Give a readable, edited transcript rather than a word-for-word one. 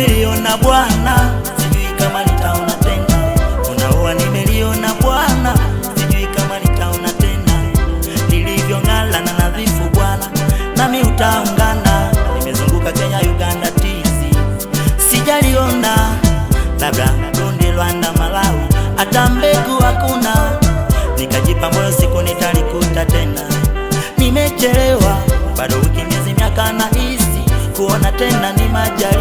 nimeliona Bwana, sijui kama nitaona tena. Kuna ua nimeliona Bwana, sijui kama nitaona tena. Nilivyong'ala na nadhifu Bwana, nami utaungana. Nimezunguka Kenya, Uganda, TZ, sijaliona. Labda Burundi, Rwanda, Malawi, hata mbegu hakuna. Nikajipa moyo siku nitalikuta tena. Nimechelewa bado wiki, miezi, miaka, na hisi kuona tena ni majaliwa.